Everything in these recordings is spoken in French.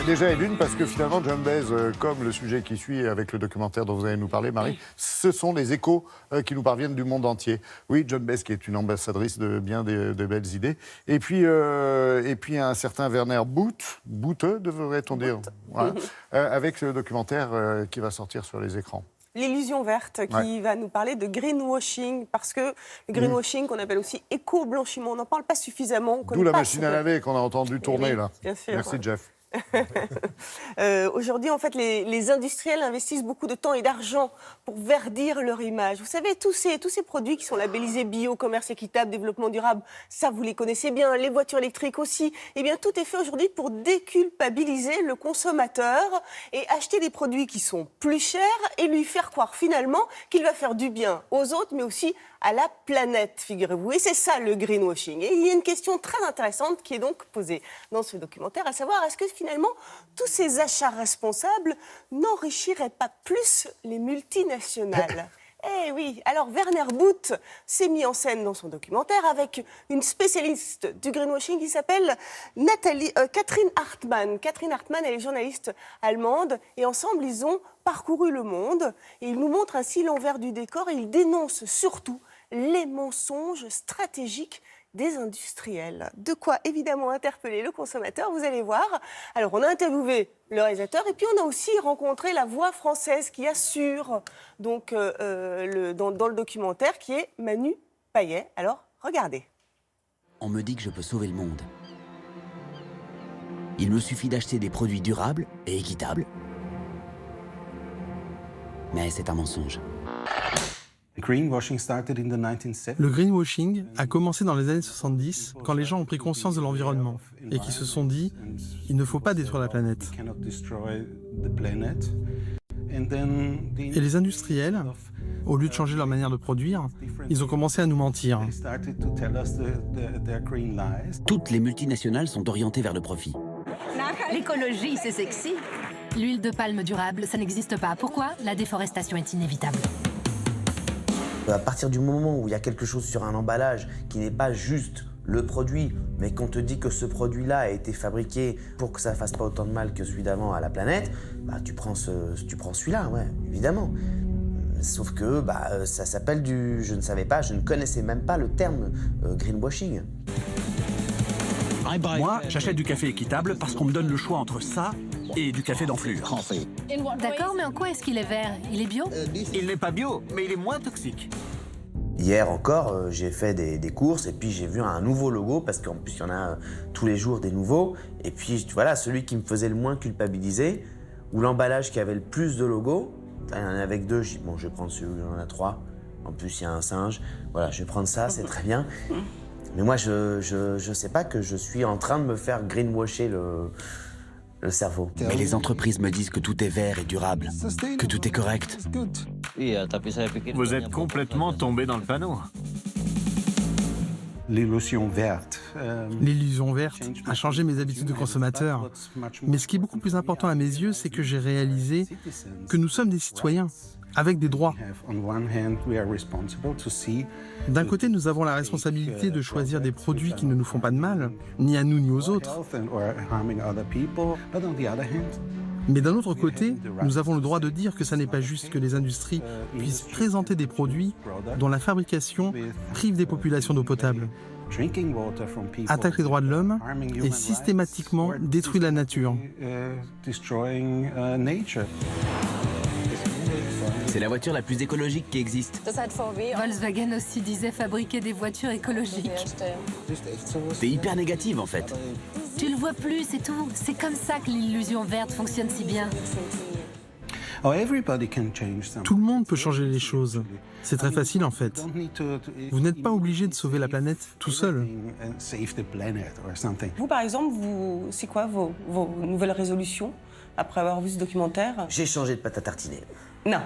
déjà est d'une, parce que finalement, John Baez, comme le sujet qui suit avec le documentaire dont vous allez nous parler, Marie, ce sont les échos qui nous parviennent du monde entier. Oui, John Baez qui est une ambassadrice de bien des belles idées. Et puis un certain Werner Bothe, devrait-on dire, voilà, avec le documentaire qui va sortir sur les écrans. L'illusion verte qui va nous parler de greenwashing, parce que le greenwashing qu'on appelle aussi éco-blanchiment, on n'en parle pas suffisamment. D'où la machine à laver qu'on a entendu tourner là. Bien sûr, merci Jeff. Aujourd'hui, en fait, les industriels investissent beaucoup de temps et d'argent pour verdir leur image. Vous savez, tous ces produits qui sont labellisés bio, commerce équitable, développement durable, ça, vous les connaissez bien, les voitures électriques aussi. Eh bien, tout est fait aujourd'hui pour déculpabiliser le consommateur et acheter des produits qui sont plus chers et lui faire croire finalement qu'il va faire du bien aux autres, mais aussi à la planète, figurez-vous. Et c'est ça, le greenwashing. Et il y a une question très intéressante qui est donc posée dans ce documentaire, à savoir, est-ce que finalement, tous ces achats responsables n'enrichiraient pas plus les multinationales ? Eh oui, alors Werner Bothe s'est mis en scène dans son documentaire avec une spécialiste du greenwashing qui s'appelle Catherine Hartmann. Catherine Hartmann, elle est journaliste allemande et ensemble, ils ont parcouru le monde et ils nous montrent ainsi l'envers du décor et ils dénoncent surtout les mensonges stratégiques des industriels. De quoi évidemment interpeller le consommateur, vous allez voir. Alors on a interviewé le réalisateur et puis on a aussi rencontré la voix française qui assure donc, dans le documentaire, qui est Manu Payet. Alors regardez. On me dit que je peux sauver le monde. Il me suffit d'acheter des produits durables et équitables. Mais c'est un mensonge. Le greenwashing a commencé dans les années 70, quand les gens ont pris conscience de l'environnement et qui se sont dit « il ne faut pas détruire la planète ». Et les industriels, au lieu de changer leur manière de produire, ils ont commencé à nous mentir. Toutes les multinationales sont orientées vers le profit. L'écologie, c'est sexy. L'huile de palme durable, ça n'existe pas. Pourquoi ? La déforestation est inévitable. À partir du moment où il y a quelque chose sur un emballage qui n'est pas juste le produit, mais qu'on te dit que ce produit-là a été fabriqué pour que ça ne fasse pas autant de mal que celui d'avant à la planète, bah, tu prends celui-là, ouais, évidemment. Sauf que ça s'appelle du... Je ne connaissais même pas le terme greenwashing. Moi, j'achète du café équitable parce qu'on me donne le choix entre ça et du café d'enflure. D'accord, mais en quoi est-ce qu'il est vert ? Il est bio ? Il n'est pas bio, mais il est moins toxique. Hier encore, j'ai fait des courses et puis j'ai vu un nouveau logo, parce qu'en plus il y en a tous les jours des nouveaux. Et puis voilà, celui qui me faisait le moins culpabiliser, ou l'emballage qui avait le plus de logos, il y en avait que deux, je dis bon, je vais prendre celui où il y en a trois. En plus il y a un singe, voilà, je vais prendre ça, c'est très bien. Mais moi je sais pas que je suis en train de me faire greenwasher le cerveau. Mais les entreprises me disent que tout est vert et durable, que tout est correct. Vous êtes complètement tombé dans le panneau. L'illusion verte a changé mes habitudes de consommateur. Mais ce qui est beaucoup plus important à mes yeux, c'est que j'ai réalisé que nous sommes des citoyens, avec des droits. D'un côté, nous avons la responsabilité de choisir des produits qui ne nous font pas de mal, ni à nous ni aux autres. Mais d'un autre côté, nous avons le droit de dire que ça n'est pas juste que les industries puissent présenter des produits dont la fabrication prive des populations d'eau potable, attaque les droits de l'homme et systématiquement détruit la nature. C'est la voiture la plus écologique qui existe. Volkswagen aussi disait fabriquer des voitures écologiques. C'est hyper négatif en fait. Tu le vois plus, c'est tout. C'est comme ça que l'illusion verte fonctionne si bien. Tout le monde peut changer les choses. C'est très facile en fait. Vous n'êtes pas obligé de sauver la planète tout seul. Vous, par exemple, c'est quoi vos nouvelles résolutions après avoir vu ce documentaire ? J'ai changé de pâte à tartiner. Non.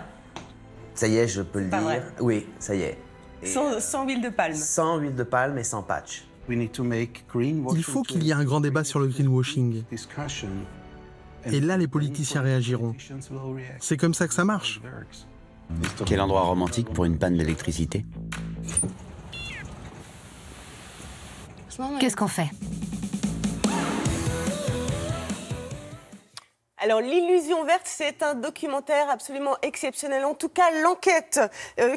Ça y est, je peux le dire. Vrai. Oui, ça y est. Sans huile de palme. Sans huile de palme et sans patch. Il faut qu'il y ait un grand débat sur le greenwashing. Et là, les politiciens réagiront. C'est comme ça que ça marche. Quel endroit romantique pour une panne d'électricité. Qu'est-ce qu'on fait ? Alors, l'illusion verte, c'est un documentaire absolument exceptionnel. En tout cas, l'enquête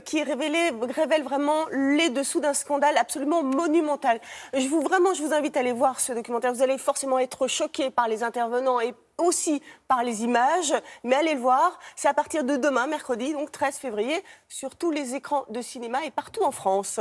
qui révèle vraiment les dessous d'un scandale absolument monumental. Je vous invite à aller voir ce documentaire. Vous allez forcément être choqués par les intervenants et aussi par les images, mais allez le voir. C'est à partir de demain, mercredi, donc 13 février, sur tous les écrans de cinéma et partout en France.